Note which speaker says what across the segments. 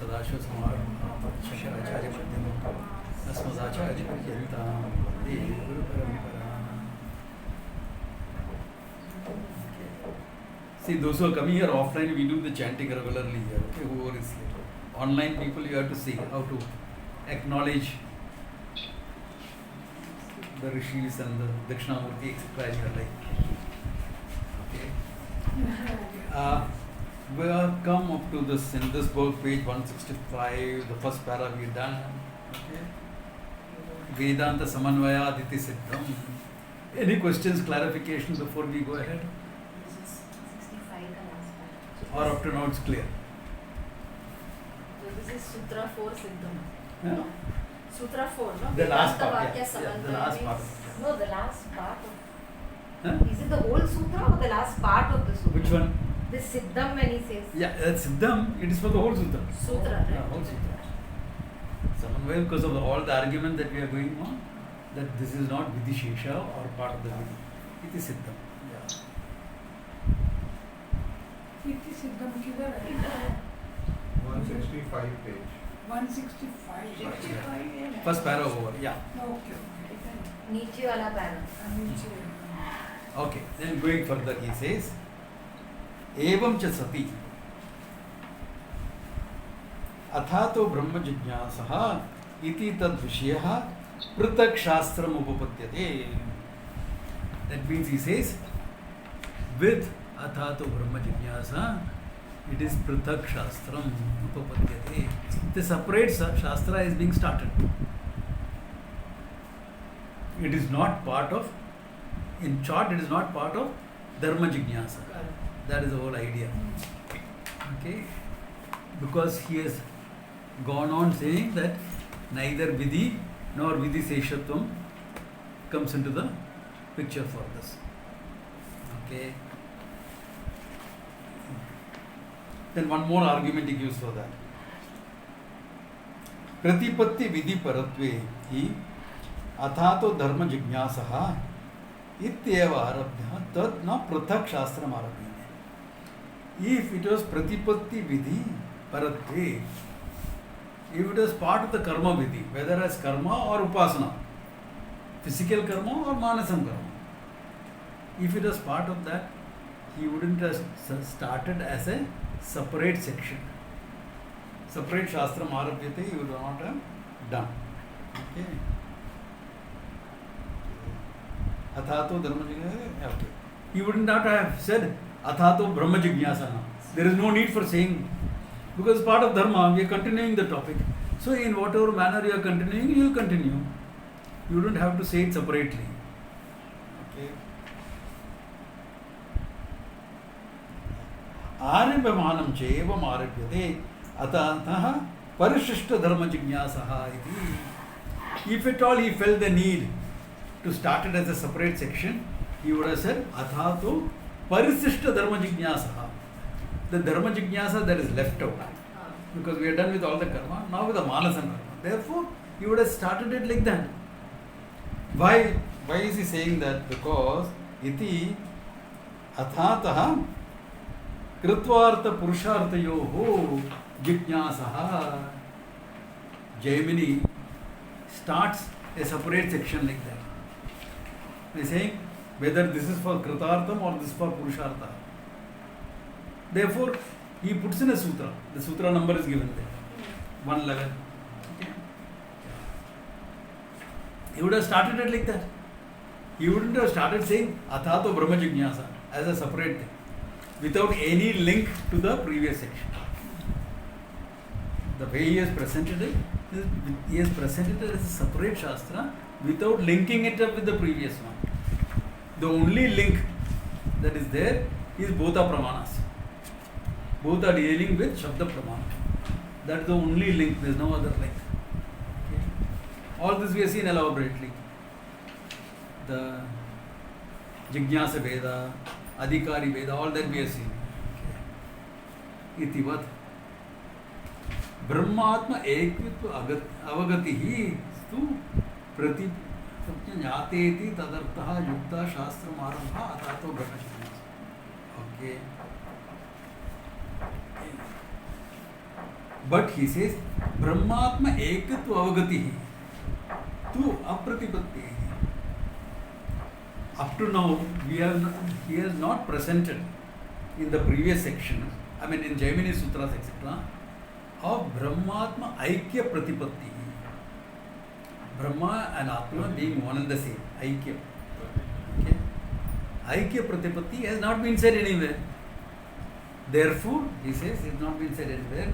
Speaker 1: सदाशिवसमारम्भां शङ्कराचार्यमध्यमाम् अस्मदाचार्यपर्यन्तां वन्दे गुरुपरम्पराम्. See, those who are coming here offline, we do the chanting regularly here. Okay, whoever is here. Online people, you have to see how to acknowledge the rishis and the Dakshinamurti, etc. in your life. Okay. We have come up to this in this book, page 165. The first para we done. Okay. Vedanta Samanvayaditi Siddham. Any questions, clarification before we go ahead? Or up to now it's clear?
Speaker 2: So this is Sutra 4 Siddham.
Speaker 1: Yeah.
Speaker 2: Sutra 4, no?
Speaker 1: The last part.
Speaker 2: Vakya
Speaker 1: Yeah, the last part.
Speaker 2: No, the last part of.
Speaker 1: Huh?
Speaker 2: Is it the whole sutra or the last part of the sutra?
Speaker 1: Which one?
Speaker 2: This Siddham when he says.
Speaker 1: Yeah, Siddham, it is for the whole sutra.
Speaker 2: Sutra, right?
Speaker 1: Yeah, whole sutra. Samanvaya, because of all the argument that we are going on, that this is not Vidishesha or part of the Vidhi. It is Siddham. Yeah.
Speaker 3: Iti Siddham किधर है?
Speaker 4: 165 page.
Speaker 3: 165.
Speaker 1: First para over, yeah.
Speaker 3: Okay.
Speaker 2: नीचे वाला para.
Speaker 1: Okay, then going further, he says, एवं च सति अथातो ब्रह्म जिज्ञासः इति तद् विषयः पृथक् शास्त्रम् उपपद्यते. That means he says, with अथातो ब्रह्म जिज्ञासा, it is पृथक् शास्त्रम् उपपद्यते. The separate shastra is being started. It is not part of, in short, it is not part of dharma jignasa. That is the whole idea. Okay? Because he has gone on saying that neither vidhi nor vidhi seshatvam comes into the picture for this. Okay? Then one more argument he gives for that. Pratipatti vidhi paratve hi अथातो धर्म जिज्ञासः इत्येव आरभ्य तद न पृथक शास्त्रम आरभ्य. If it was pratipatti vidhi paratve, if it was part of the karma vidhi, whether as karma or upasana, physical karma or manasam karma, if it was part of that, he wouldn't have started as a separate section. Separate shastram arabhyate, he would not have done. Okay. Athato dharma jignasa. Okay. He would not have said Athato Brahma Jignasa. There is no need for saying, because part of dharma, we are continuing the topic. So in whatever manner you are continuing, you will continue. You don't have to say it separately. Okay. Aribhamanam chevam arabhyate atantah parishishta dharma jignasaha iti. If at all he felt the need to start it as a separate section, he would have said athato parisishta dharma jignasaha. The dharma jignasa that is left out, because we are done with all the karma, now with the manasa karma. Therefore, he would have started it like that. Why is he saying that? Because iti athatah kritvartha purusharthayoho jignasaha. Jaimini starts a separate section like that. He is saying whether this is for kritartham or this is for purushartha. Therefore, he puts in a sutra. The sutra number is given there, 111. Okay. He would have started it like that. He wouldn't have started saying Athato Brahma Jignasa as a separate thing, without any link to the previous section. The way he has presented it, he has presented it as a separate shastra without linking it up with the previous one. The only link that is there is both are pramanas. Both are dealing with Shabda Pramana. That is the only link, there is no other link. Okay. All this we have seen elaborately. The Jignasa Veda, Adhikari Veda, all that we have seen. Okay. Itivat Brahmatma ekvitva avagatihi stu prati ज्ञातेति तदर्थः Yukta शास्त्रमारम्भः अथातो ब्रह्मजिज्ञासा. Okay. But he says, Brahmatma ekatva avagati tu apratipatti. Up to now, he has not presented in the previous section, I mean in Jaimini Sutras, etc., of Brahmatma Aikya Pratipatti. Brahma and Atma being one and the same, Aikya. Okay? Aikya Pratipatti has not been said anywhere. Therefore, he says, it has not been said anywhere.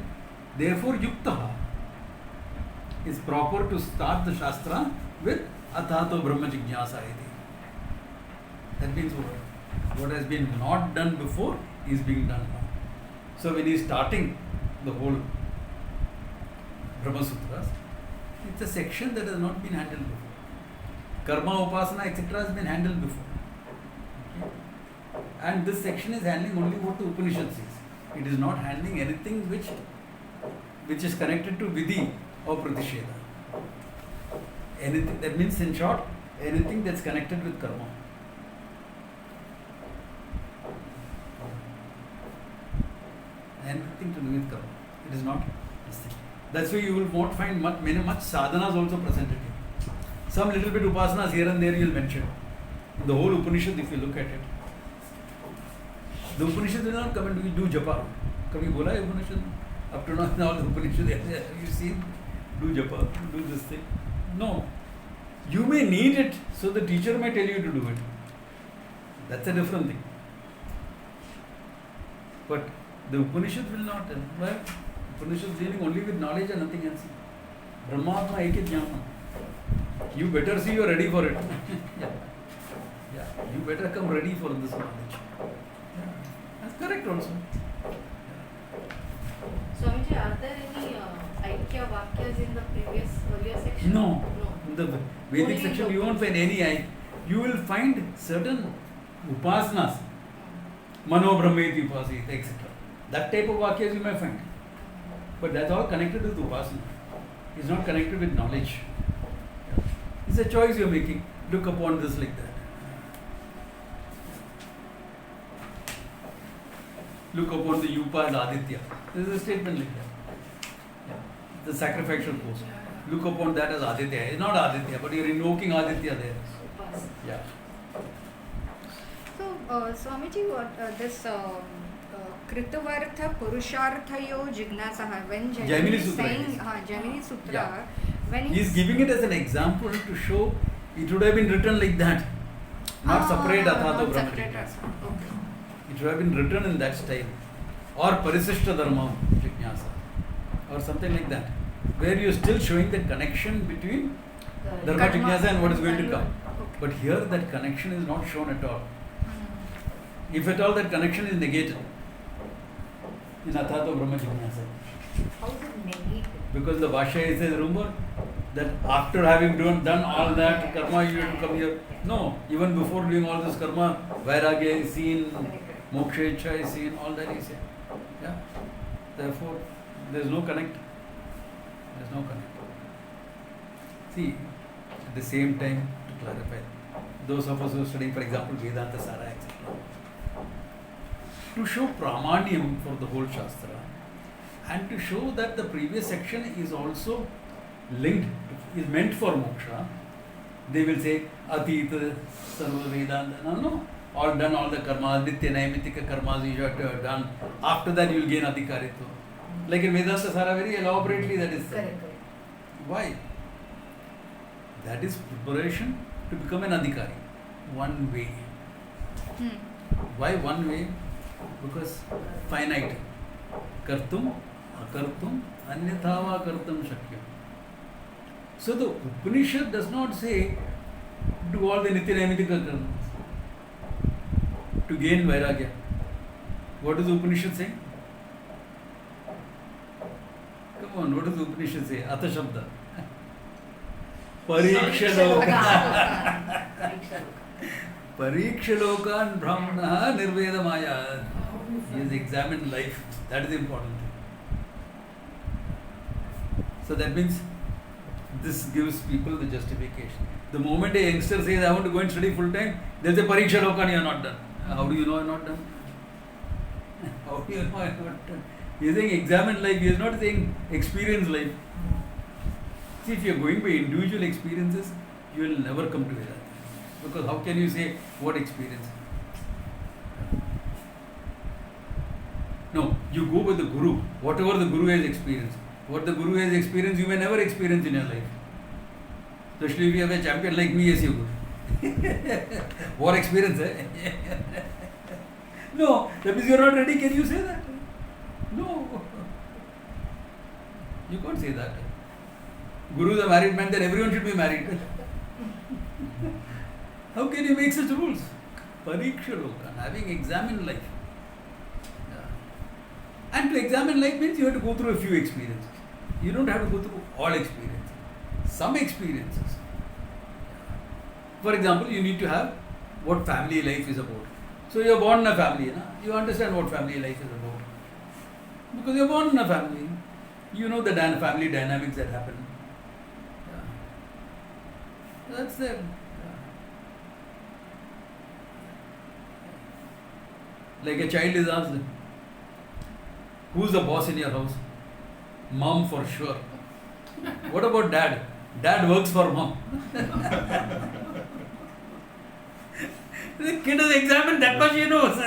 Speaker 1: Therefore, Yuktaha is proper to start the Shastra with Athato Brahma Jignasa iti. That means what has been not done before is being done now. So when he is starting the whole Brahma Sutras, it's a section that has not been handled before. Karma, Upasana, etc. has been handled before. Okay? And this section is handling only what the Upanishad says. It is not handling anything which is connected to Vidhi or Pratisheda. Anything, that means in short, anything that's connected with karma. Anything to do with karma. It is not this thing. That's why you will not find much sadhanas also presented here. Some little bit upasanas here and there you will mention. The whole Upanishad, if you look at it, the Upanishad will not come and do japa. Kabhi bola hai Upanishad? Up to now, in all the Upanishad, you see, do japa, do this thing. No. You may need it, so the teacher may tell you to do it. That's a different thing. But the Upanishad will not. Why? Upanishad is dealing only with knowledge and nothing else. Brahmatma Ekit Jnana. You better see you are ready for it. Yeah. You better come ready for this knowledge. Yeah. That's correct also.
Speaker 2: Swamiji, are there any Aikya Vakyas in the earlier section?
Speaker 1: No. In the Vedic section you won't find any. You will find certain upasanas. Mano Brahmeti Upasita, etc. That type of vakyas you may find. But that's all connected with upasana. It's not connected with knowledge. It's a choice you're making. Look upon this like that. Look upon the Yupa as Aditya. This is a statement like that. The sacrificial pose. Look upon that as Aditya. It's not Aditya, but you're invoking Aditya there. Yeah.
Speaker 5: So, Swamiji, what this Kritavartha Purusharthayo Jignasaha, when Jaimini is saying Jaimini Sutra, when
Speaker 1: he is giving it as an example to show it would have been written like that, not separate Athato Brahma Jignasa.
Speaker 5: Okay.
Speaker 1: It would have been written in that style, or Parisishta Dharma Jignasa, or something like that, where you are still showing the connection between Dharma Jignasa and what is going to come. But here that connection is not shown at all. If at all that connection is negated in Athato Brahma Jignasa.
Speaker 2: How is it negated?
Speaker 1: Because the Bhashya says, remember that after having done all that karma, you have to come here. No, even before doing all this karma, Vairagya is seen, Moksha Ichha is seen, all that is seen. Yeah. Therefore, there is no connect. There is no connect. See, at the same time, to clarify, those of us who are studying, for example, Vedanta Sara, etc., to show pramanyam for the whole Shastra and to show that the previous section is also linked, is meant for moksha, they will say Atita, Sarva Vedanta. No. All done, all the karmas, Nitya Naimitika karmas you have to have done. After that you will gain adhikaritva. Like in Vedanta Sara, very elaborately that is said.
Speaker 2: Correct.
Speaker 1: Why? That is preparation to become an adhikari. One way. Why one way? Because finite. Kartum, akartum, anyatha kartum shakyam. So the Upanishad does not say do all the Nitya Naimitika karmas to gain Vairagya. What does the Upanishad say? Come on, what does the Upanishad say? Atha Shabda. Parikshalokan Brahmana Nirvedamaya. He has examined life. That is the important thing. So that means this gives people the justification. The moment a youngster says, I want to go and study full time, there is a Parikshalokan, you are not done. How do you know I am not done? How do you know I am not done? He is saying examine life. He is not saying experience life. See, if you are going by individual experiences, you will never come to Vedanta. Because how can you say what experience? No, you go with the Guru. Whatever the Guru has experienced. What the Guru has experienced, you may never experience in your life. Especially if you have a champion like me as your Guru. War experience, eh? No, that means you are not ready. Can you say that? No. You can't say that. Guru is a married man, then everyone should be married. How can you make such rules? Pariksha Lokan, having examined life. Yeah. And to examine life means you have to go through a few experiences. You don't have to go through all experiences. Some experiences. For example, you need to have what family life is about. So you are born in a family, you understand what family life is about. Because you are born in a family. You know the family dynamics that happen. Yeah. That's there. Like a child is asked, who's the boss in your house? Mom for sure. What about dad? Dad works for mom. The kid is examined, that much he knows.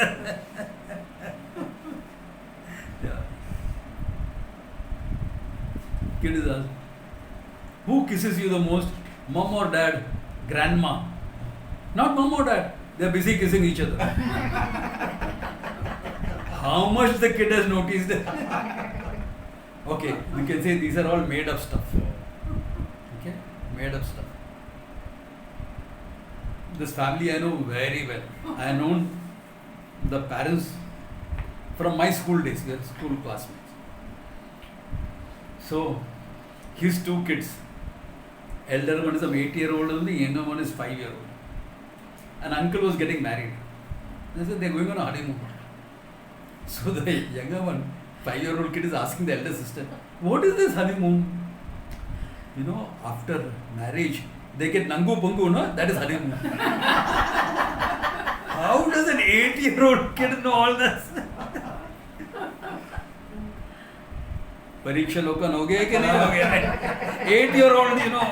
Speaker 1: Yeah. Kid is asked, who kisses you the most? Mom or dad? Grandma. Not mom or dad. They are busy kissing each other. How much the kid has noticed? Okay, we can say these are all made up stuff. Okay, made up stuff. This family I know very well. I have known the parents from my school days. We are school classmates. So, his two kids. Elder one is an 8-year-old and the younger one is 5-year-old. An uncle was getting married. They said they are going on a honeymoon. So the younger one, 5-year-old kid is asking the elder sister, what is this honeymoon? You know, after marriage, they get nangu pungu, no? That is honeymoon. How does an 8-year-old kid know all this? Pariksha Lokan ho gaya ki nahi ho gaya? 8-year-old, you know.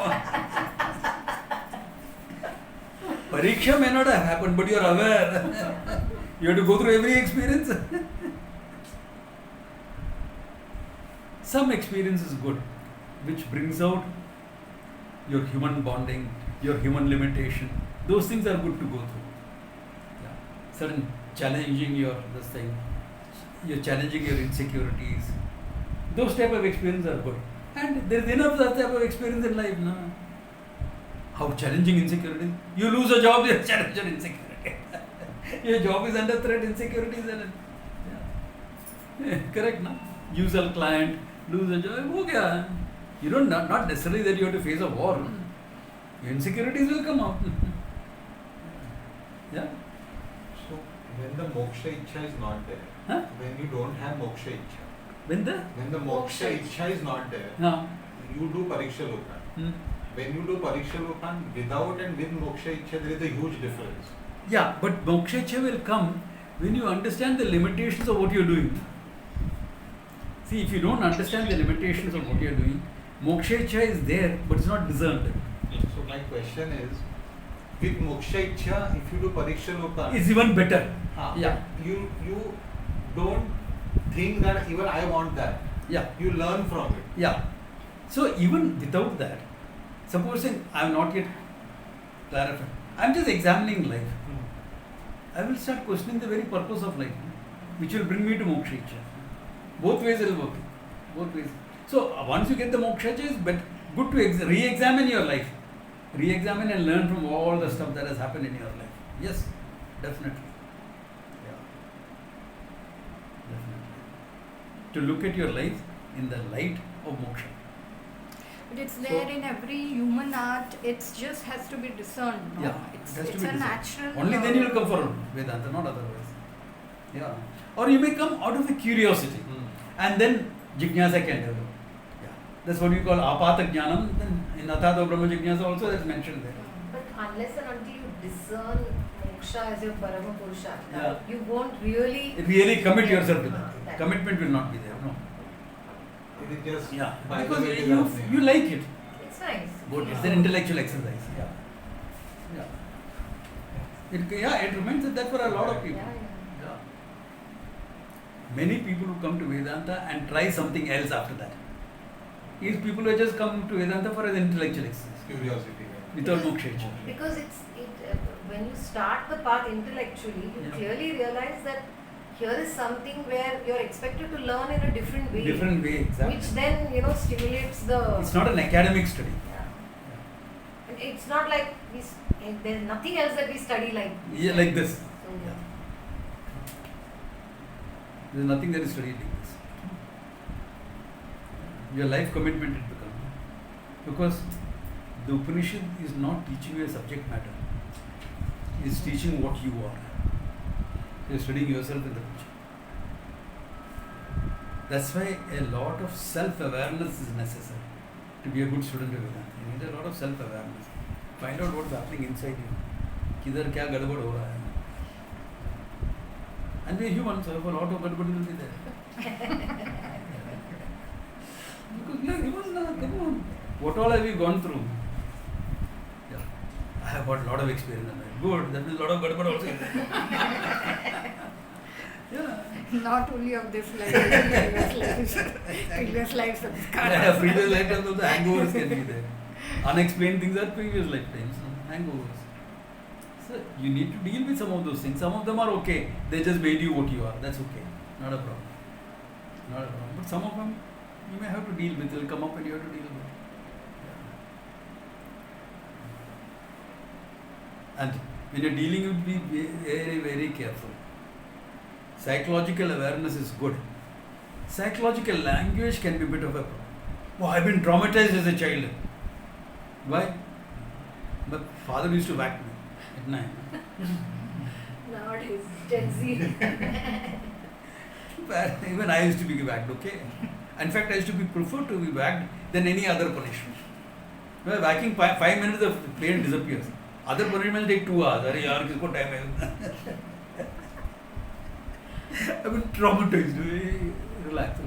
Speaker 1: Pariksha may not have happened, but you are aware. You have to go through every experience. Some experience is good, which brings out your human bonding, your human limitation. Those things are good to go through. Yeah. Certain challenging your this thing, you're challenging your insecurities. Those type of experiences are good. And there is enough that type of experience in life. No? How challenging insecurity. You lose a job, you challenge your insecurity. Your job is under threat, insecurity is under. Yeah. Correct, no? Usual client, lose a job, ho gaya. You don't not necessarily that you have to face a war. Your insecurities will come out. Yeah.
Speaker 4: So when the moksha ichha is not there, when you don't have moksha ichha, when the moksha ichha is not there, you do pariksha lokan. When you do pariksha lokan without and with moksha ichha, there is a huge difference.
Speaker 1: Yeah, but moksha ichha will come when you understand the limitations of what you are doing. See, if you don't understand the limitations of what you are doing, moksha ichha is there, but it's not discerned.
Speaker 4: So my question is, with moksha ichha, if you do pariksha lokan,
Speaker 1: It's even better. Yeah.
Speaker 4: You don't think that even I want that.
Speaker 1: Yeah.
Speaker 4: You learn from it.
Speaker 1: Yeah. So even without that, supposing I am not yet clarified, I am just examining life. I will start questioning the very purpose of life, which will bring me to moksha ichha. Both ways it will work. Both ways. So once you get the moksha ichha, it's good to re-examine your life. Re-examine and learn from all the stuff that has happened in your life. Yes, definitely. Yeah. Definitely. To look at your life in the light of moksha.
Speaker 5: But it's there in every human art. It just has to be discerned. No?
Speaker 1: Yeah,
Speaker 5: It's
Speaker 1: it has to
Speaker 5: a
Speaker 1: be discerned.
Speaker 5: natural.
Speaker 1: Only then you will come for Vedanta, not otherwise. Yeah. Or you may come out of a curiosity, and then jnana can develop. Yeah. That's what we call apata jnanam. Then in Athato Brahma Jignasa also that's mentioned there.
Speaker 2: But unless and until you discern moksha as your Brahma Purusha,
Speaker 1: Yeah.
Speaker 2: you won't really
Speaker 1: commit yourself to that.
Speaker 2: that.
Speaker 1: Commitment will not be there. No.
Speaker 4: It is just by the
Speaker 1: Because
Speaker 4: way it is
Speaker 1: you
Speaker 4: happening.
Speaker 1: like it.
Speaker 2: It's nice.
Speaker 1: Good. It's an intellectual exercise. It remains that for a lot of people.
Speaker 2: Yeah.
Speaker 1: Yeah. Many people who come to Vedanta and try something else after that. These people who just come to Vedanta for an intellectual exercise.
Speaker 4: Curiosity.
Speaker 1: Without moksha.
Speaker 2: Because when you start the path intellectually, you clearly realize that here is something where you're expected to learn in a different way.
Speaker 1: Different way, exactly.
Speaker 2: Which then, stimulates the...
Speaker 1: It's not an academic study.
Speaker 2: And it's not like there's nothing else that we study like
Speaker 1: Like this.
Speaker 2: So,
Speaker 1: There's nothing that is studied like this. Your life commitment it becomes. Because the Upanishad is not teaching you a subject matter. It's teaching what you are. You're studying yourself in the picture. That's why a lot of self-awareness is necessary to be a good student of Vedanta. You need a lot of self-awareness. Find out what's happening inside you. Kidhar kya gadbad ho raha hai. And we're human, so a lot of gadbad will be there. Because we are human now, come on. What all have we gone through? Yeah. I have got a lot of experience in life. Good, that means a lot of gadbad also is there. Yeah.
Speaker 5: Not only of this life, previous lives of
Speaker 1: Yeah, previous lifetimes also hangovers can be there. Unexplained things are previous lifetimes, hangovers. So you need to deal with some of those things. Some of them are okay. They just made you what you are. That's okay. Not a problem. Not a problem. But some of them you may have to deal with. They will come up and you have to deal with. And when you're dealing, you will be very, very careful. Psychological awareness is good. Psychological language can be a bit of a problem. Oh, I've been traumatized as a child. Why? My father used to whack me at night.
Speaker 2: nowadays, Gen Z.
Speaker 1: Even I used to be whacked, okay? In fact, I used to be preferred to be whacked than any other punishment. Well, whacking 5 minutes, the pain disappears. Other punishments take 2 hours. Arey yaar, kisko time hai? I've been traumatized. Relax.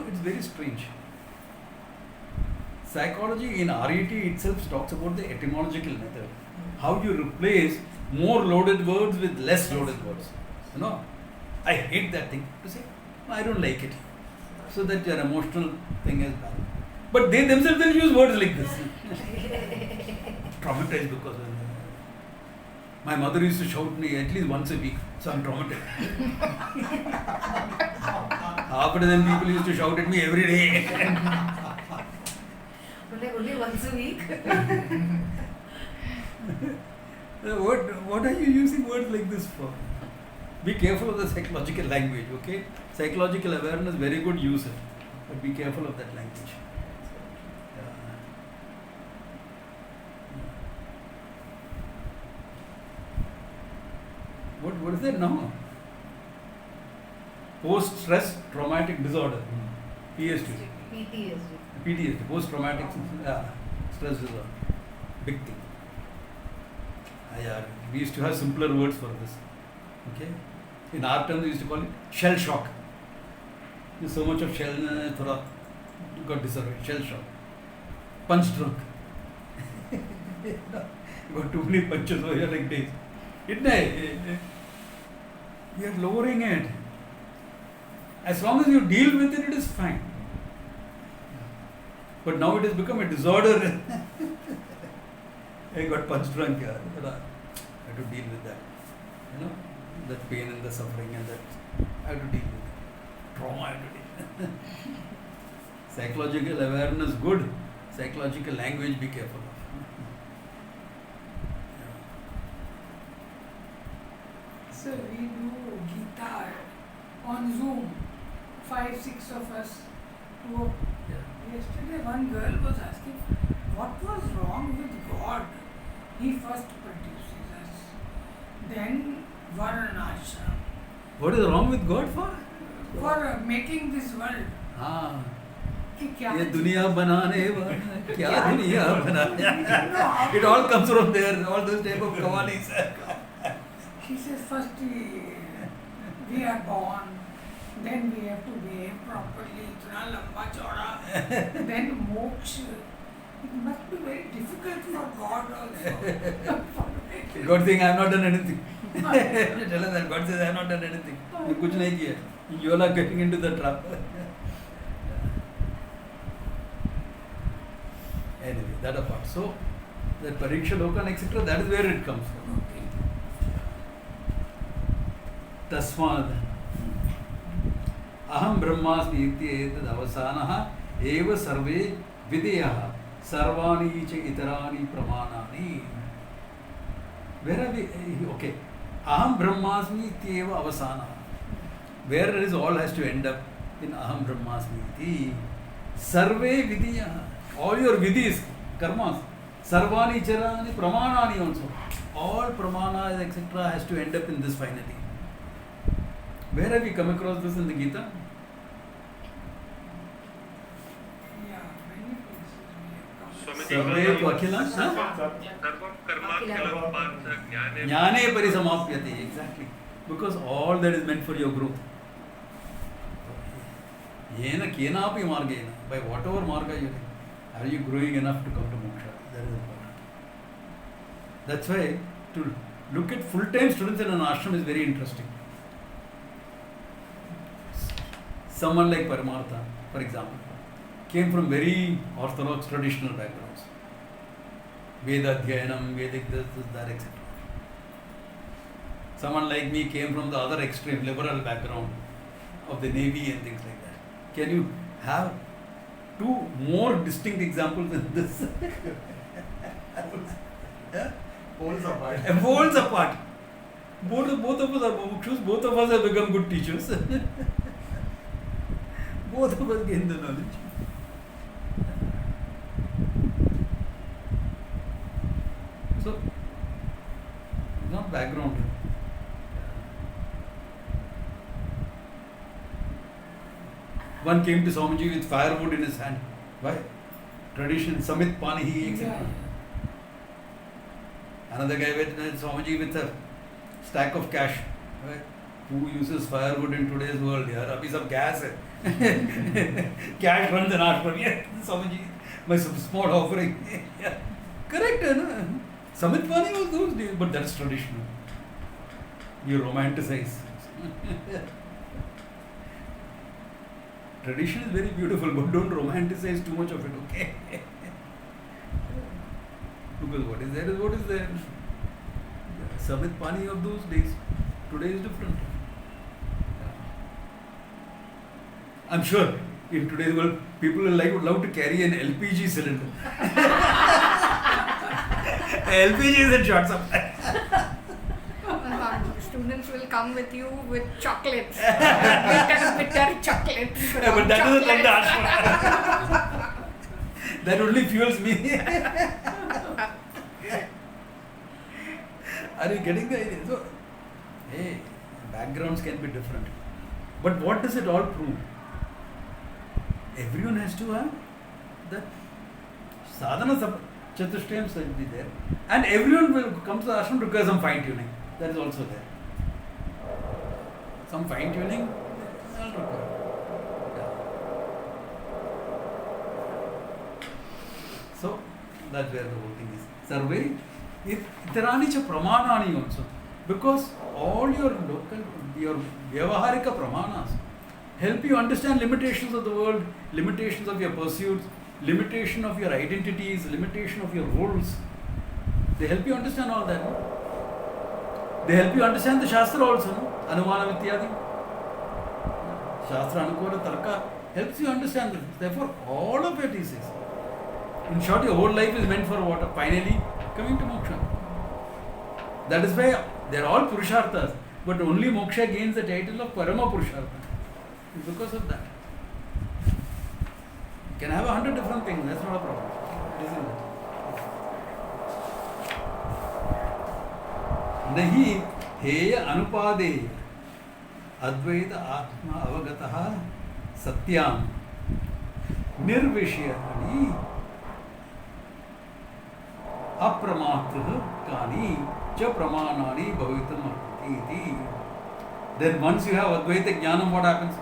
Speaker 1: It's very strange. Psychology in RET itself talks about the etymological method. How you replace more loaded words with less loaded words. I hate that thing. You say, I don't like it. So that your emotional thing is bad. But they themselves will use words like this. Traumatized because my mother used to shout me at least once a week, so I'm traumatized. After then people used to shout at me every day.
Speaker 2: Only once a week.
Speaker 1: What are you using words like this for? Be careful of the psychological language, okay? Psychological awareness, very good, use it. But be careful of that language. What is that now? Post-stress traumatic disorder. PTSD. Post-traumatic stress disorder. Big thing. We used to have simpler words for this. Okay? In our terms, we used to call it shell shock. There's so much of shell, got disorder. Shell shock. Punch drunk. You got too many punches over here like this. We are lowering it. As long as you deal with it, it is fine. But now it has become a disorder. I got punched drunk. I have to deal with that. That pain and the suffering and that. I have to deal with it. Trauma I have to deal with. Psychological awareness, good. Psychological language, be careful of.
Speaker 3: So we do Gita on Zoom, 5-6 of us. Yesterday one girl was asking, what was wrong with God? He first produces us, then Varnashram.
Speaker 1: What is wrong with God for?
Speaker 3: For making this world.
Speaker 1: ये दुनिया बनाने वाला क्या दुनिया बनाया. It all comes from there. All those type of kavalis.
Speaker 3: She says first we are born, then we have to behave properly, itna lamba chauda, then moksha. It must be very difficult for God also.
Speaker 1: God saying I have not done anything. Tell us that God says I have not done anything. You kuch nahi kiya. You all are getting into the trap. Anyway, that apart. So, that pariksha lokan etc. That is where it comes from. Tasmad aham brahmasmi ityetad avasanah eva sarve videyah sarvani cha itarani pramanani. Where are we? Okay. Aham brahmasmi ityeva avasanah. Where it is all has to end up in aham brahmasmi iti. Sarve videyah. All your vidis, karmas, sarvani charani pramanani also. All pramanas etc. has to end up in this finally. Where have we come across this in the Gita? Sarve tu akhilam jnane parisamapyate. Exactly. Because all that is meant for your growth. Yena kenapi margena. By whatever marga you take. Are you growing enough to come to moksha? That is important. That's why to look at full-time students in an ashram is very interesting. Someone like Paramartha, for example, came from very orthodox traditional backgrounds. Veda Dhyanam, Vedic this, that, etc. Someone like me came from the other extreme liberal background of the Navy and things like that. Can you have two more distinct examples than this?
Speaker 4: Poles apart.
Speaker 1: Poles apart. Both of us are mumukshus, both of us have become good teachers. Both of us gain the knowledge. So, not background. One came to Swamiji with firewood in his hand. Why? Tradition, Samit Panihi, etc. Another guy went to Swamiji with a stack of cash. Right? Who uses firewood in today's world? Yeah, a piece of gas. Cash runs an ashram. Yeah, Swamiji, my small offering. Yeah. Correct, no? Samit Pani was those days, but that's traditional. You romanticize. Tradition is very beautiful, but don't romanticize too much of it, okay? Because what is there is what is there. Samit Pani of those days, today is different. I'm sure in today's world, people will love to carry an LPG cylinder. LPG is in short supply.
Speaker 5: Students will come with you with chocolates. bitter chocolates.
Speaker 1: Yeah, but that doesn't like the ashram. That only fuels me. Are you getting the idea? So, hey, backgrounds can be different. But what does it all prove? Everyone has to have that sadhana chatushtayam should be there. And everyone will come to the ashram to require some fine tuning. That is also there. Some fine tuning is not required. So, that's where the whole thing is. Sarve, itarani cha pramanani also. Because all your local, your vyavaharika pramanas help you understand limitations of the world, limitations of your pursuits, limitation of your identities, limitation of your roles. They help you understand all that. No? They help you understand the Shastra also. No? Anumana Vityadi. Shastra Anukula Tarka helps you understand this. Therefore, all of it is. In short, your whole life is meant for what? Finally, coming to moksha. That is why they are all Purusharthas. But only moksha gains the title of Parama Purushartha. Because of that. You can have 100 different things, that's not a problem. It isn't that. Nahi heya anupade advaita atma avagataha satyam Nirvishayani apramatruh kani cha pramanani bhavitam arhati. Then once you have Advaita Jnanam, what happens?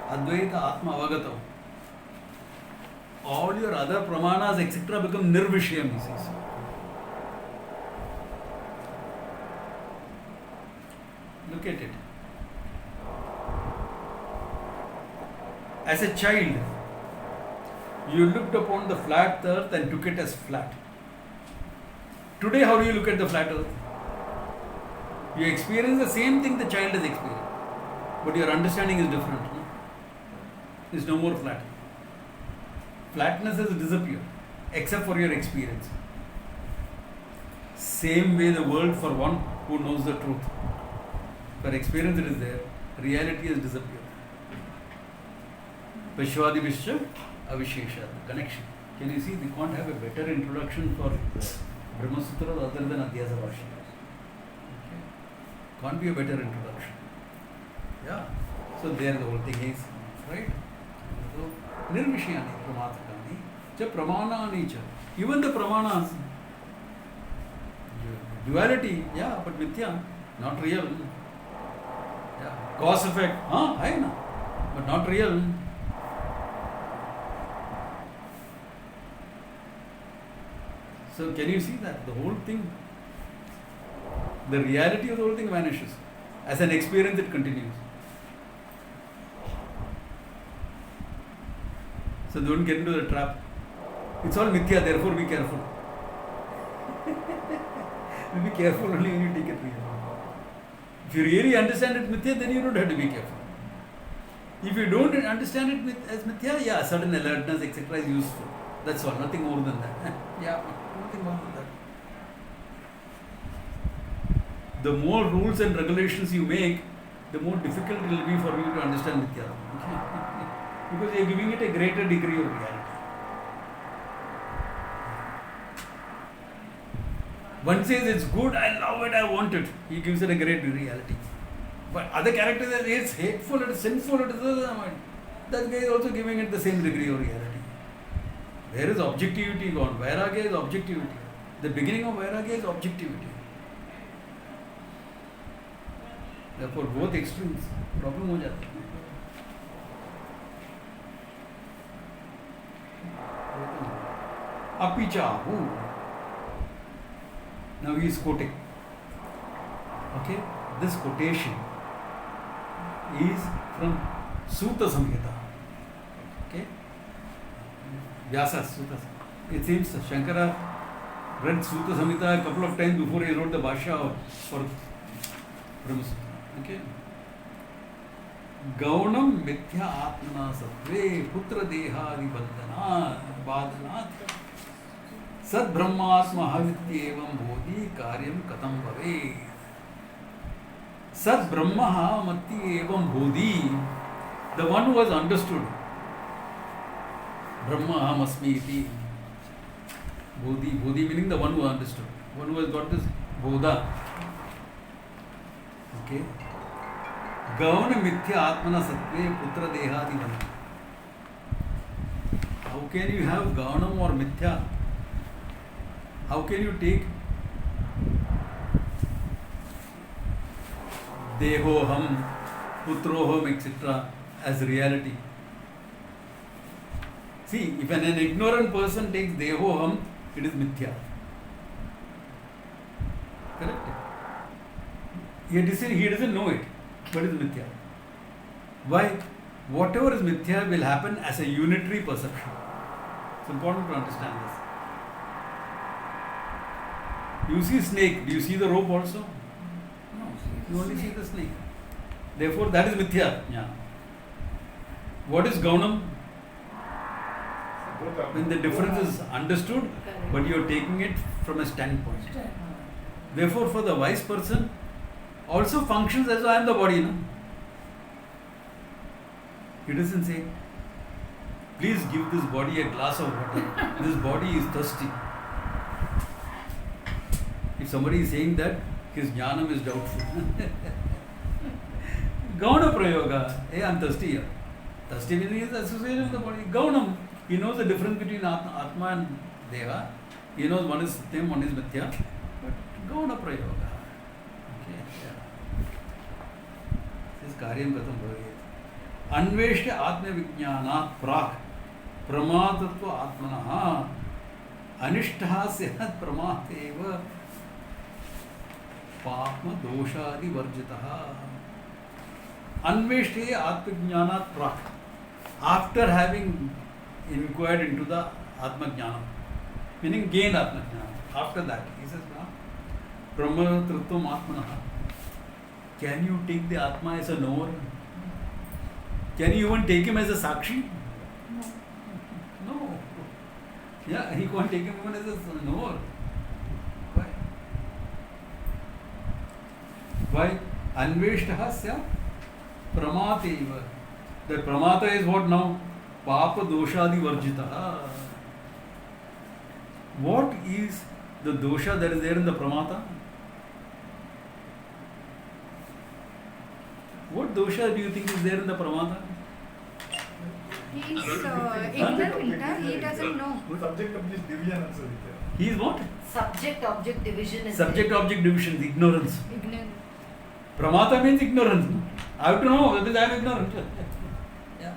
Speaker 1: Advaita Atma Avagatam. All your other pramanas, etc. become nirvishayam, he says. Look at it. As a child, you looked upon the flat earth and took it as flat. Today, how do you look at the flat earth? You experience the same thing the child has experienced, but your understanding is different. No? It's no more flat. Flatness has disappeared, except for your experience. Same way the world for one who knows the truth. For experience it is there, reality has disappeared. Vishwadi Vishya Avishesha, the connection. Can you see, we can't have a better introduction for Brahma Sutra other than Adhyasa Bhashya. Okay. Can't be a better introduction. Yeah. So there the whole thing is, right? So, Nirvishayani Pramatakani, cha Pramanani cha. Even the Pramanas, duality, yeah, but Mithya, not real. Yeah. Cause effect, hai na, but not real. So can you see that the whole thing, the reality of the whole thing vanishes. As an experience it continues. So don't get into the trap. It's all mithya, therefore be careful. Be careful only when you take it real. If you really understand it mithya, then you don't have to be careful. If you don't understand it as mithya, yeah, certain alertness, etc. is useful. That's all, nothing more than that. Yeah, nothing more than that. The more rules and regulations you make, the more difficult it will be for you to understand mithya. Because you are giving it a greater degree of reality. One says it's good, I love it, I want it. He gives it a great reality. But other characters say it's hateful, it's sinful, it is that guy is also giving it the same degree of reality. Where is objectivity gone? Vairagya is objectivity. The beginning of Vairagya is objectivity. Therefore, both extremes, problem ho jata hai. Apichahu. Now he is quoting. Okay? This quotation is from Sutra Samhita. Okay? Vyasa Sutra. It seems Shankara read Sutra Samhita a couple of times before he wrote the Bhashya for Brahma Sutra. Okay? Gaunam mithya atmana sattve putra dehadi badhanat Sad Brahmasma Havityevam Bodhi Karyam Katam Bhave. Sad Brahma Matyevam Bodhi, the one who has understood. Brahma Ahamasmi iti. Bodhi, Bodhi meaning the one who understood. One who has got this Bodha. Okay. Gauna Mithya Atmana Sattve Putra Dehadi Vana. How can you have Gaunam or Mithya? How can you take Dehoham, Putroham, etc. as reality? See, if an ignorant person takes Dehoham, it is Mithya. Correct? He doesn't know it, but it is Mithya. Why? Whatever is Mithya will happen as a unitary perception. It's important to understand this. You see snake, do you see the rope also?
Speaker 3: No,
Speaker 1: You only see the snake. Therefore, that is Mithya. Yeah. What is Gaunam? When the difference is understood, but you are taking it from a standpoint. Therefore, for the wise person, also functions as I am the body. No? He doesn't say, please give this body a glass of water. This body is thirsty. If somebody is saying that, his jnanam is doubtful. Gauna prayoga. Hey, I am thirsty here. Thirsty meaning is associated with the body. Gaunam. He knows the difference between Atma and Deha. He knows one is Satyam, one is Mithya. But Gauna Prayoga. Okay. This is Karyam Katham Bhavayet. Anveshya Atma Vijnanat Prak Pramadatva Atmanaha Anishtaha Syat Pramateva Papma Doshadi Varjitaha. Anveshya Atma Vijnanat Prak. After having inquired into the Atma Jnana, meaning gained Atma Jnana. After that, he says, Brahma Trutvam Atmanaha. Can you take the Atma as a knower? Can you even take him as a Sakshi? No. Yeah, he can't take him even as a knower. Why? Why? Anveshtaha sya pramateva. The pramata is what now? Papa doshadi varjita. What is the dosha that is there in the pramata? What dosha do you think is there in the pramata?
Speaker 5: He's ignorant, he doesn't know.
Speaker 6: Subject-object division also.
Speaker 1: He is what?
Speaker 2: Subject-object division is
Speaker 1: Subject-object division, ignorance.
Speaker 5: Ignorant.
Speaker 1: Pramata means ignorance. No? I have to know whether I am ignorant. Yeah.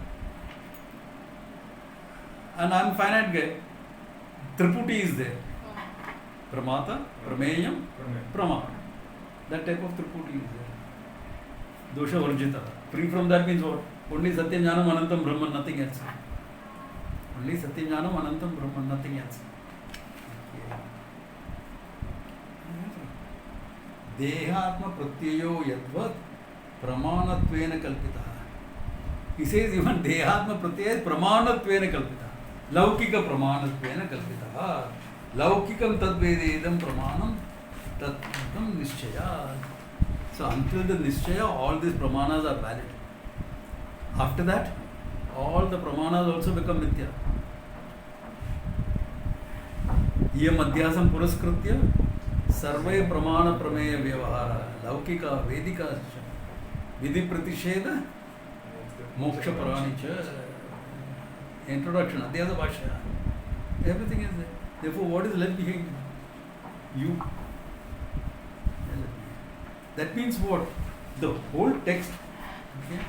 Speaker 1: And I am finite guy. Triputi is there. Pramata, Prameyam, Prama. That type of Triputi is there. Dosha Varjita. Free from that means what? Only Satyam Jnanam Anantam Brahman, nothing else. Only Satyam Jnanam Anantam Brahman, nothing else. Dehatma Pratyayo Yadvat Pramanatvena Kalpita. He says even Dehatma Pratyaya is Pramanatvena Kalpita. Laukika Pramanatvena Kalpita. Laukikam Tadvededam Pramanam Tatam Nischaya. So until the Nischaya, all these Pramanas are valid. After that, all the Pramanas also become Mithya. Yam Adhyasam Puraskritya Sarve Pramana Prameya Vyavahara Laukika Vedika Vidhi Pratisheda Moksha Paranicha. Introduction, Adhyasa Bhashya. Everything is there. Therefore, what is left behind? You. That means what? The whole text, okay,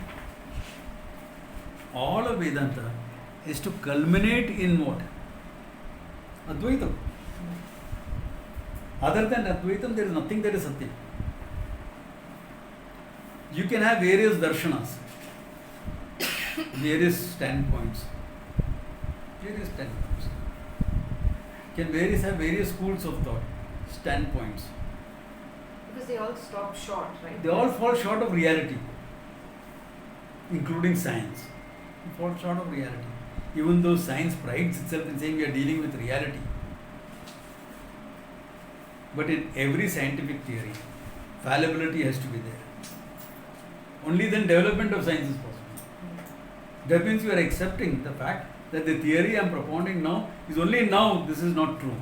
Speaker 1: all of Vedanta is to culminate in what? Advaitam. Other than Advaitam, there is nothing that is Satya. You can have various darshanas, various standpoints. Various standpoints. Can have various schools of thought, standpoints.
Speaker 2: because they all stop short, right?
Speaker 1: They all fall short of reality, including science. They fall short of reality. Even though science prides itself in saying we are dealing with reality. But in every scientific theory, fallibility has to be there. Only then development of science is possible. That means we are accepting the fact that the theory I am propounding now is only now this is not true.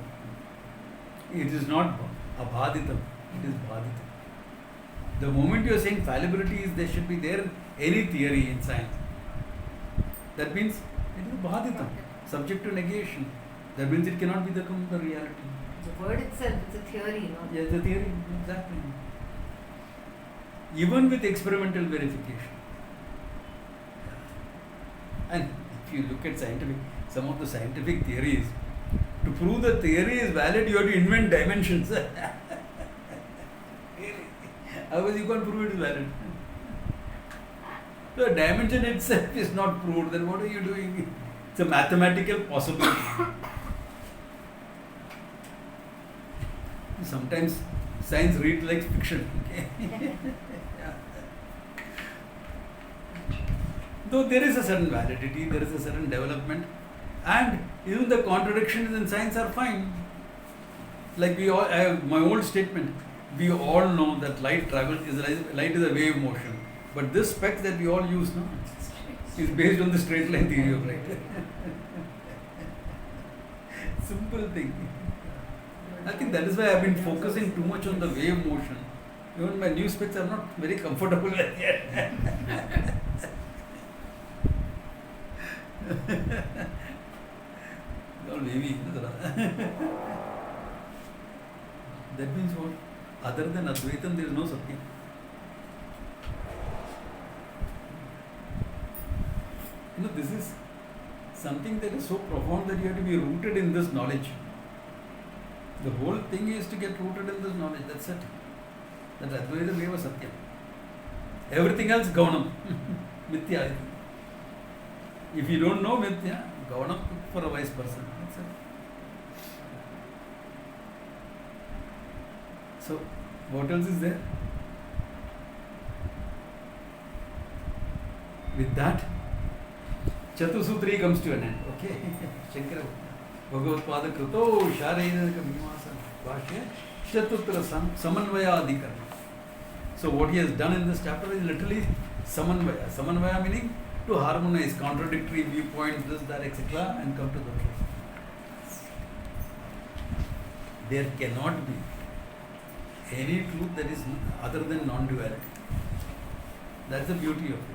Speaker 1: It is not abhaditam, it is bhaditam. The moment you are saying fallibility is there should be there in any theory in science. That means it is bhaditam, subject to negation. That means it cannot be the reality.
Speaker 2: The word itself, it's a theory, no?
Speaker 1: Yes, the theory, exactly. Even with experimental verification. And if you look at some of the scientific theories, to prove the theory is valid, you have to invent dimensions. Otherwise, you can't prove it is valid. So, a dimension itself is not proved, then what are you doing? It's a mathematical possibility. Sometimes science reads like fiction. Okay? Yeah. Though there is a certain validity, there is a certain development, and even the contradictions in science are fine. Like I have my old statement, we all know that light is a wave motion. But this spec that we all use now is based on the straight line theory of light. Simple thing. I think that is why I have been focusing too much on the wave motion. Even my new specs are not very comfortable yet. maybe. That means what? Other than Advaitam, there is no Satyam. This is something that is so profound that you have to be rooted in this knowledge. The whole thing is to get rooted in this knowledge. That's it. That Advaita Meva Satyam. Everything else Gaunam. Mithya. If you don't know Mithya, Gaunam for a wise person. That's it. So, what else is there? With that, Chatusutri comes to an end. Okay. Shankara Bhagavad Krito Sharayinaka Mimasa Bhashya Chatutra Samanvaya Adhikarana. So what he has done in this chapter is literally Samanvaya. Samanvaya meaning to harmonize contradictory viewpoints, this, that, etc. and come to the truth. There cannot be any truth that is other than non-duality. That's the beauty of it,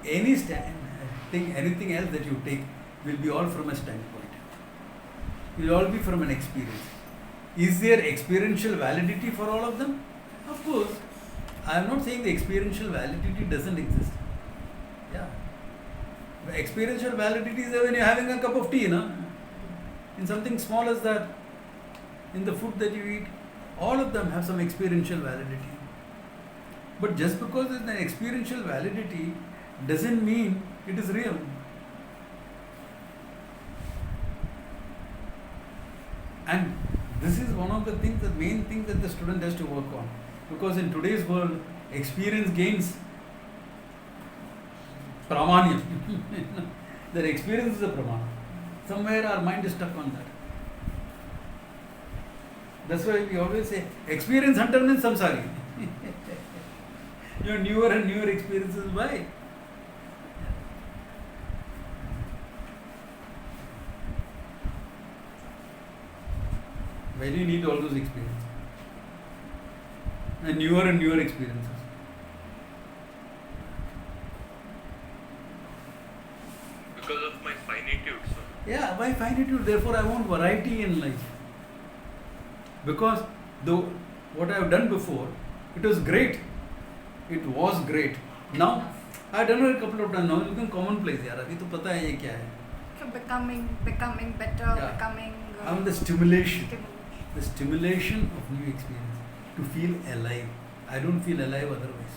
Speaker 1: Anything else that you take will be all from a standpoint. It will all be from an experience. Is there experiential validity for all of them? Of course. I am not saying the experiential validity doesn't exist. Yeah. The experiential validity is when you are having a cup of tea, in something small as that, in the food that you eat, all of them have some experiential validity. But just because there is an experiential validity doesn't mean it is real. And this is one of the things, the main thing that the student has to work on. Because in today's world, experience gains pramanyam. Their experience is a pramana. Somewhere our mind is stuck on that. That's why we always say, experience hunter means samsari. Your newer and newer experiences, why? Why do you need all those experiences? And newer experiences.
Speaker 6: Because of my finitude, sir.
Speaker 1: Yeah, why finitude? Therefore, I want variety in life. Because though what I have done before, it was great. It was great. Now, I have done it a couple of times. Now it's become commonplace. यार अभी तो पता है ये क्या है.
Speaker 5: So becoming better,
Speaker 1: Yeah.
Speaker 5: becoming.
Speaker 1: I want the stimulation. The stimulation of new experience. To feel alive. I don't feel alive otherwise.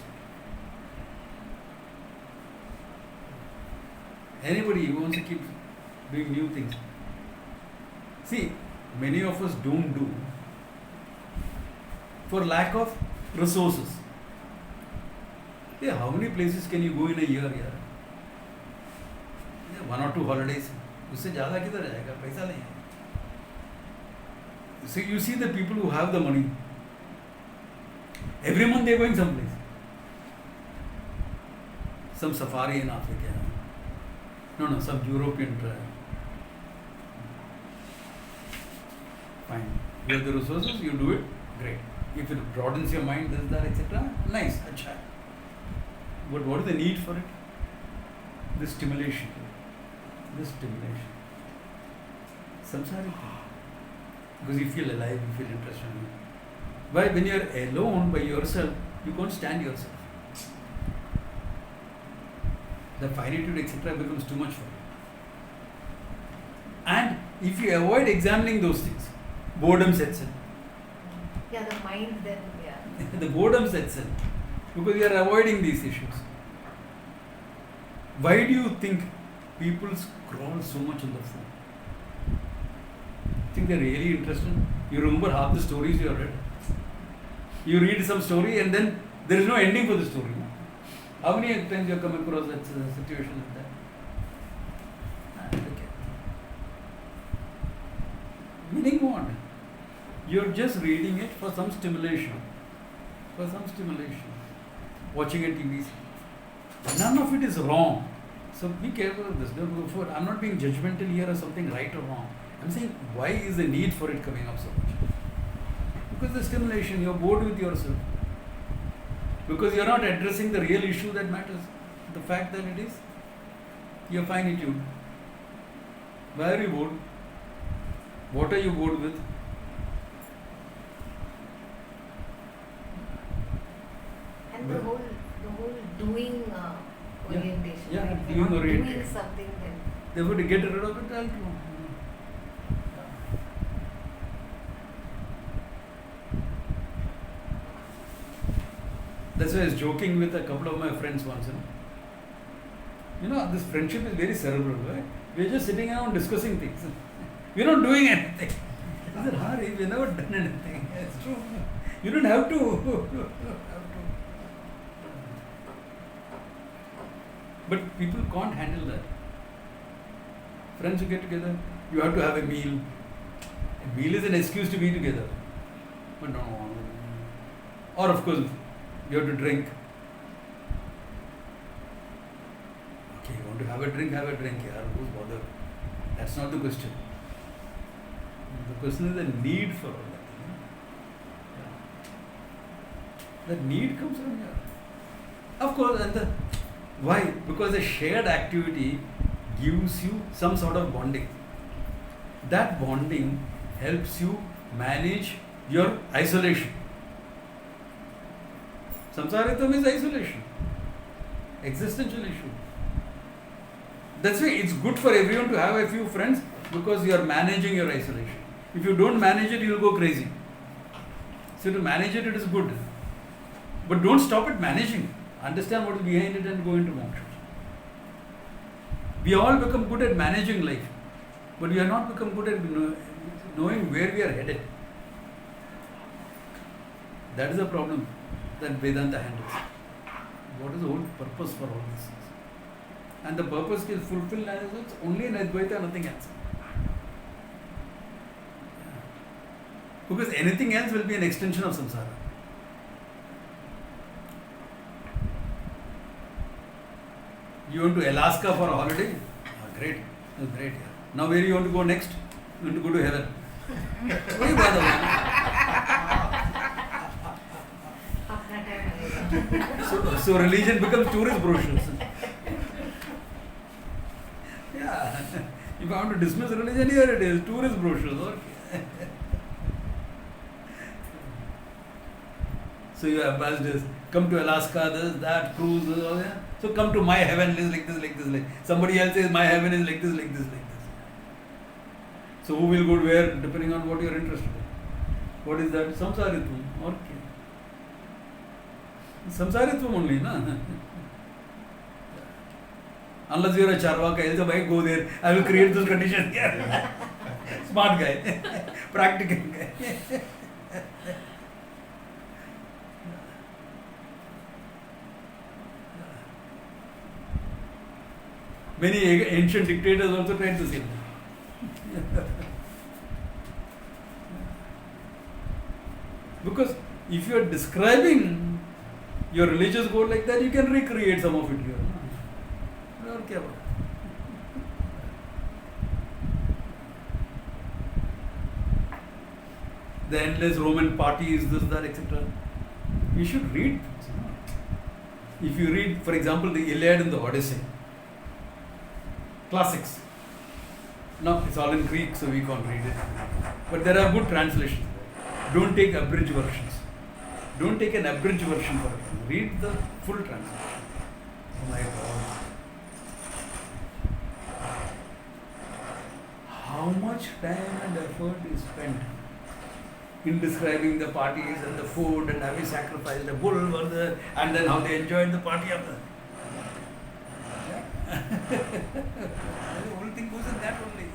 Speaker 1: Anybody who wants to keep doing new things. See, many of us don't do for lack of resources. Yeah, how many places can you go in a year? Yeah? 1 or 2 holidays. उससे ज़्यादा किधर जाएगा? पैसा नहीं है. So you see the people who have the money. Every month they are going someplace. Some safari in Africa. No, some European trip. Fine. You have the resources, you do it, great. If it broadens your mind, this, that, etc., nice, acha. But what is the need for it? This stimulation. Samsaric. Because you feel alive, you feel interested in it. Why? When you are alone by yourself, you can't stand yourself. The finitude, etc., becomes too much for you. And if you avoid examining those things, boredom sets in.
Speaker 2: Yeah, the mind then, yeah.
Speaker 1: The boredom sets in. Because you are avoiding these issues. Why do you think people scroll so much on the phone? Think they're really interested? You remember half the stories you have read? You read some story and then there is no ending for the story. No? How many times you have come across that situation like that? Okay. Meaning what? You're just reading it for some stimulation. Watching a TV. None of it is wrong. So be careful of this. Don't go forward. I'm not being judgmental here or something right or wrong. I'm saying, why is the need for it coming up so much? Because the stimulation, you're bored with yourself. Because you're not addressing the real issue that matters. The fact that it is your finitude. Why are you bored? What are you bored with?
Speaker 2: And the whole doing orientation.
Speaker 1: Yeah,
Speaker 2: right?
Speaker 1: doing
Speaker 2: We're not
Speaker 1: oriented.
Speaker 2: doing something then.
Speaker 1: Therefore, to get rid of it, I'll do. That's why I was joking with a couple of my friends once. This friendship is very cerebral, right? We're just sitting around discussing things. We're not doing anything. I said, Hari, we've never done anything. It's true. You don't have to. But people can't handle that. Friends who get together, you have to have a meal. A meal is an excuse to be together. But no. Or of course, you have to drink. Okay, you want to have a drink, yaar. Who's bothered? That's not the question. The question is the need for all that. The need comes from here. Of course, why? Because a shared activity gives you some sort of bonding. That bonding helps you manage your isolation. Samsaritam is isolation. Existential issue. That's why it's good for everyone to have a few friends, because you are managing your isolation. If you don't manage it, you will go crazy. So to manage it, it is good. But don't stop at managing. Understand what is behind it and go into moksha. We all become good at managing life, but we have not become good at knowing where we are headed. That is a problem that Vedanta handles. What is the whole purpose for all these things? And the purpose is fulfilled as it's only in Advaita, nothing else. Because anything else will be an extension of samsara. You went to Alaska for a holiday? Oh, great. That's great. Yeah. Now where you want to go next? You want to go to heaven. Why you bother? So religion becomes tourist brochures. Yeah. If I want to dismiss religion, here it is. Tourist brochures. Okay. So your ambassadors come to Alaska, this, that, cruise, this, all that. So come to my heaven is like this, like this, like somebody else says my heaven is like this, like this, like this. So who will go to where depending on what you are interested in. What is that? Samsaritvam. Okay. Samsaritvam only, na? Unless you are a charvaka, else why go there? I will create those conditions here. Smart guy. Practical guy. Many ancient dictators also tried the same thing. Because if you are describing your religious goal like that, you can recreate some of it here. Don't care about it. The endless Roman parties, this, that, etc. You should read. If you read, for example, the Iliad and the Odyssey, classics. No, it's all in Greek, so we can't read it. But there are good translations. Don't take abridged versions. Don't take an abridged version for it. Read the full translation. Oh my God. How much time and effort is spent in describing the parties and the food and having sacrificed the bull and then how they enjoyed the party after. The whole thing goes in that only.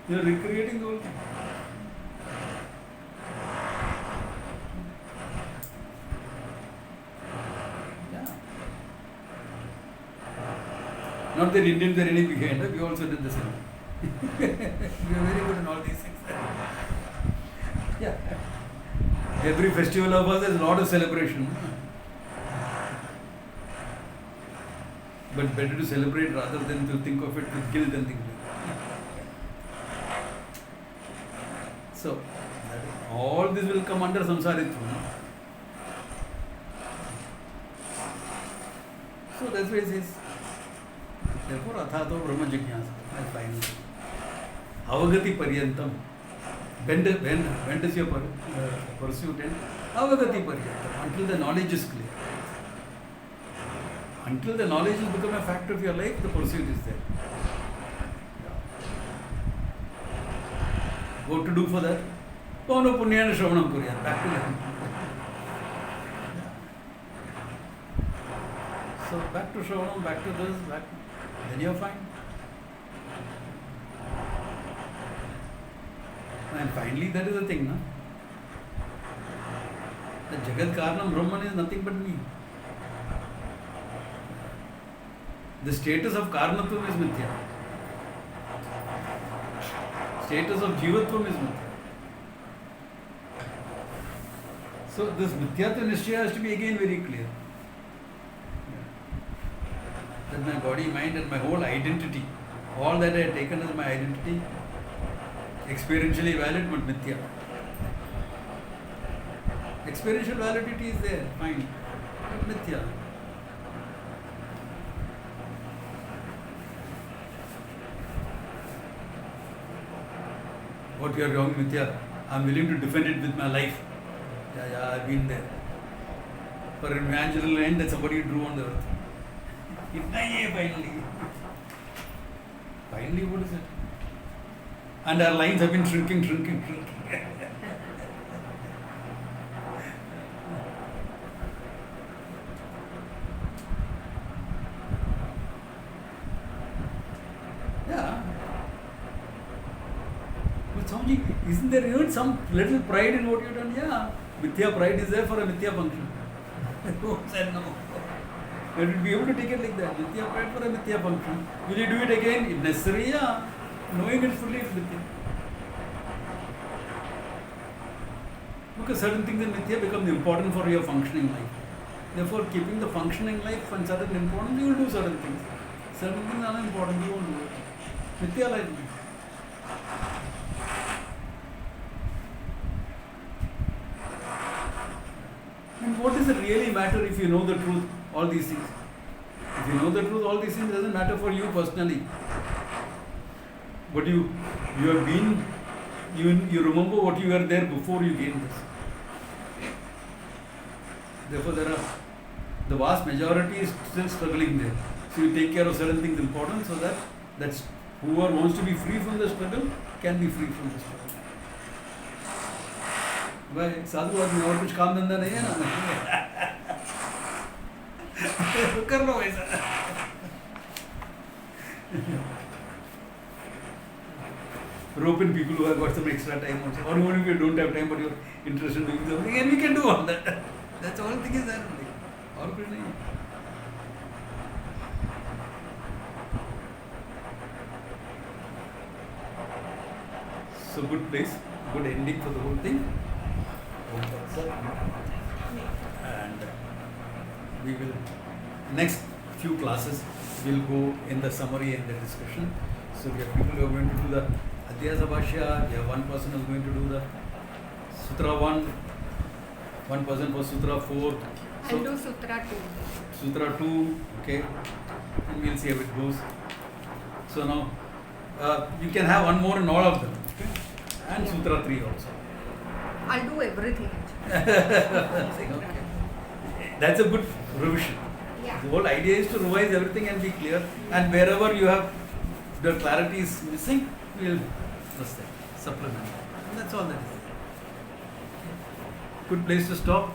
Speaker 1: You are recreating the whole thing. Yeah. Not that Indians are any behind, we also did the same. We are very good in all these things. Yeah. Every festival of us is a lot of celebration. But better to celebrate rather than to think of it with guilt and things like that. So, all this will come under samsaritvam. So that's why it says, Therefore, athato Brahma Jignasa. I find avagati paryantam. When does your pursuit end? Avagati paryantam. Until the knowledge is clear. Until the knowledge has become a fact of your life, the pursuit is there. What to do for that? Pavana punyana shravanam kurya. Back to that. So back to shravanam, back to this, back. Then you're fine. And finally, that is the thing, no? The Jagat Karanam Brahman is nothing but me. The status of Karanatvam is Mithya. Status of Jivatvam is Mithya. So this Mithyatva Nishchaya has to be again very clear. That my body, mind and my whole identity, all that I have taken as my identity, experientially valid but Mithya. Experiential validity is there, fine, but Mithya. What you are wrong, Mithya, I am willing to defend it with my life. Yeah, I have been there. For an imaginary end that somebody drew on the earth. Finally. Finally, what is it? And our lines have been shrinking. Yeah. But Swamiji, isn't there even some little pride in what you've done? Yeah. Mithya pride is there for a Mithya function. Who said no? You will be able to take it like that. Mithya pride for a Mithya function. Will you do it again? If necessary, yeah. Knowing it fully is Mithya. Because certain things in Mithya become important for your functioning life. Therefore, keeping the functioning life and certain importance, you will do certain things. Certain things are unimportant, you won't do it. Mithya life. And what does it really matter if you know the truth, all these things? If you know the truth, all these things doesn't matter for you personally. But you have been, you remember what you were there before you gained this. Therefore, the vast majority is still struggling there. So you take care of certain things important so that whoever wants to be free from the struggle can be free from the struggle. भाई साधु आदमी और कुछ काम धंधा नहीं है ना कर लो ऐसा rope in people who have got some extra time also, or even if you don't have time but you're interested in doing something, and we can do all that. That's all thing is there only. और कुछ नहीं. So good place, good ending for the whole thing. And we will, next few classes, we'll go in the summary and the discussion. So we have people who are going to do the Adhyasa Bhashya, we have one person who is going to do the Sutra 1, one person for Sutra 4. So
Speaker 5: I'll do Sutra 2.
Speaker 1: Sutra 2, okay, and we'll see how it goes. So now, you can have one more in all of them, okay? And Sutra 3 also.
Speaker 5: I'll do everything.
Speaker 1: Okay. That's a good revision.
Speaker 5: Yeah.
Speaker 1: The whole idea is to revise everything and be clear. And wherever you have the clarity is missing, we'll just supplement. And that's all that is. Good place to stop.